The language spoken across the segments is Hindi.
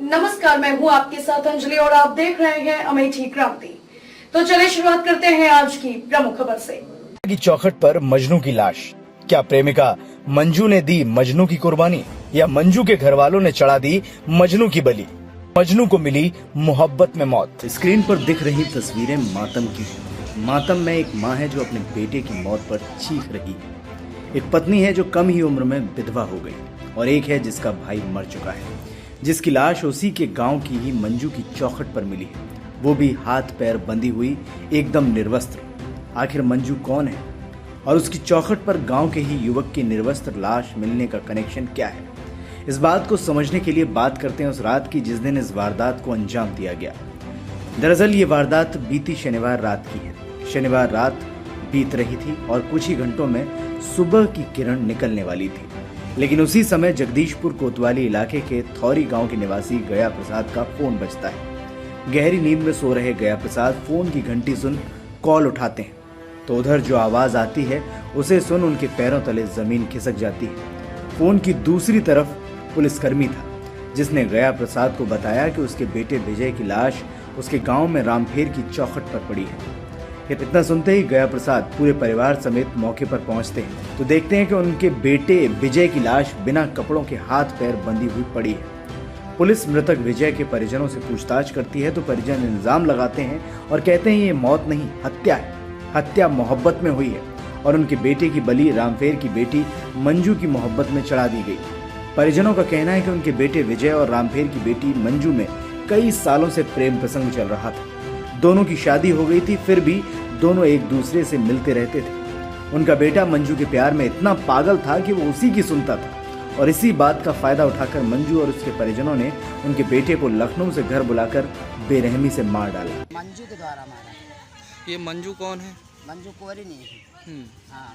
नमस्कार, मैं हूं आपके साथ अंजलि और आप देख रहे हैं अमेठी क्रांति। तो चलिए शुरुआत करते हैं आज की प्रमुख खबर से। की चौखट पर मजनू की लाश। क्या प्रेमिका मंजू ने दी मजनू की कुर्बानी या मंजू के घर वालों ने चढ़ा दी मजनू की बलि? मजनू को मिली मोहब्बत में मौत। स्क्रीन पर दिख रही तस्वीरें मातम की हैं। मातम में एक माँ है जो अपने बेटे की मौत पर चीख रही है, एक पत्नी है जो कम ही उम्र में विधवा हो गई और एक है जिसका भाई मर चुका है, जिसकी लाश उसी के गांव की ही मंजू की चौखट पर मिली है, वो भी हाथ पैर बंधी हुई, एकदम निर्वस्त्र। आखिर मंजू कौन है और उसकी चौखट पर गांव के ही युवक की निर्वस्त्र लाश मिलने का कनेक्शन क्या है? इस बात को समझने के लिए बात करते हैं उस रात की जिस दिन इस वारदात को अंजाम दिया गया। दरअसल ये वारदात बीती शनिवार रात की है। शनिवार रात बीत रही थी और कुछ ही घंटों में सुबह की किरण निकलने वाली थी, लेकिन उसी समय जगदीशपुर कोतवाली इलाके के थौरी गांव के निवासी गया प्रसाद का फोन बजता है। गहरी नींद में सो रहे गया प्रसाद फोन की घंटी सुन कॉल उठाते हैं तो उधर जो आवाज आती है उसे सुन उनके पैरों तले जमीन खिसक जाती है। फोन की दूसरी तरफ पुलिसकर्मी था जिसने गया प्रसाद को बताया कि उसके बेटे विजय की लाश उसके गांव में रामफेर की चौखट पर पड़ी है। इतना सुनते ही गया प्रसाद पूरे परिवार समेत मौके पर पहुंचते हैं तो देखते हैं कि उनके बेटे विजय की लाश बिना कपड़ों के हाथ पैर बंधी हुई पड़ी है। पुलिस मृतक विजय के परिजनों से पूछताछ करती है तो परिजन इल्जाम लगाते हैं और कहते हैं ये मौत नहीं, हत्या है। हत्या मोहब्बत में हुई है और उनके बेटे की बलि रामफेर की बेटी मंजू की मोहब्बत में चढ़ा दी गई। परिजनों का कहना है कि उनके बेटे विजय और रामफेर की बेटी मंजू में कई सालों से प्रेम प्रसंग चल रहा था। दोनों की शादी हो गई थी, फिर भी दोनों एक दूसरे से मिलते रहते थे। उनका बेटा मंजू के प्यार में इतना पागल था कि वो उसी की सुनता था और इसी बात का फायदा उठाकर मंजू और उसके परिजनों ने उनके बेटे को लखनऊ से घर बुलाकर बेरहमी से मार डाला। मंजू के द्वारा मारा। ये मंजू कौन है? मंजू कुंवरी नहीं है। हाँ,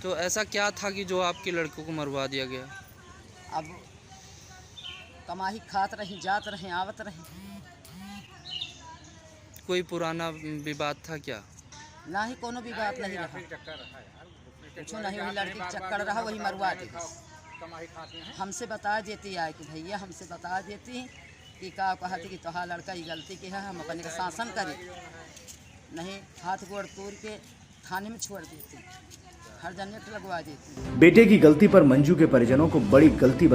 तो ऐसा क्या था कि जो आपके लड़कों को मरवा दिया गया? अब कमाही खात रही, जात रहे, आवत रहे। कोई पुराना विवाद था क्या? ना ही कोनो भी बात नहीं रहा, कुछ नहीं, वही लड़की का चक्कर रहा, वही मरवा दी। हमसे बता देती आए कि भैया हमसे बता देती कि का कहती कि तोहार लड़का ये गलती की है, हम अपने का शासन करें, नहीं हाथ गोड़ तोड़ के थाने में छोड़ देती, हर जनरेट लगवा देती। बेटे की गलती पर मंजू के परिजनों को बड़ी गलती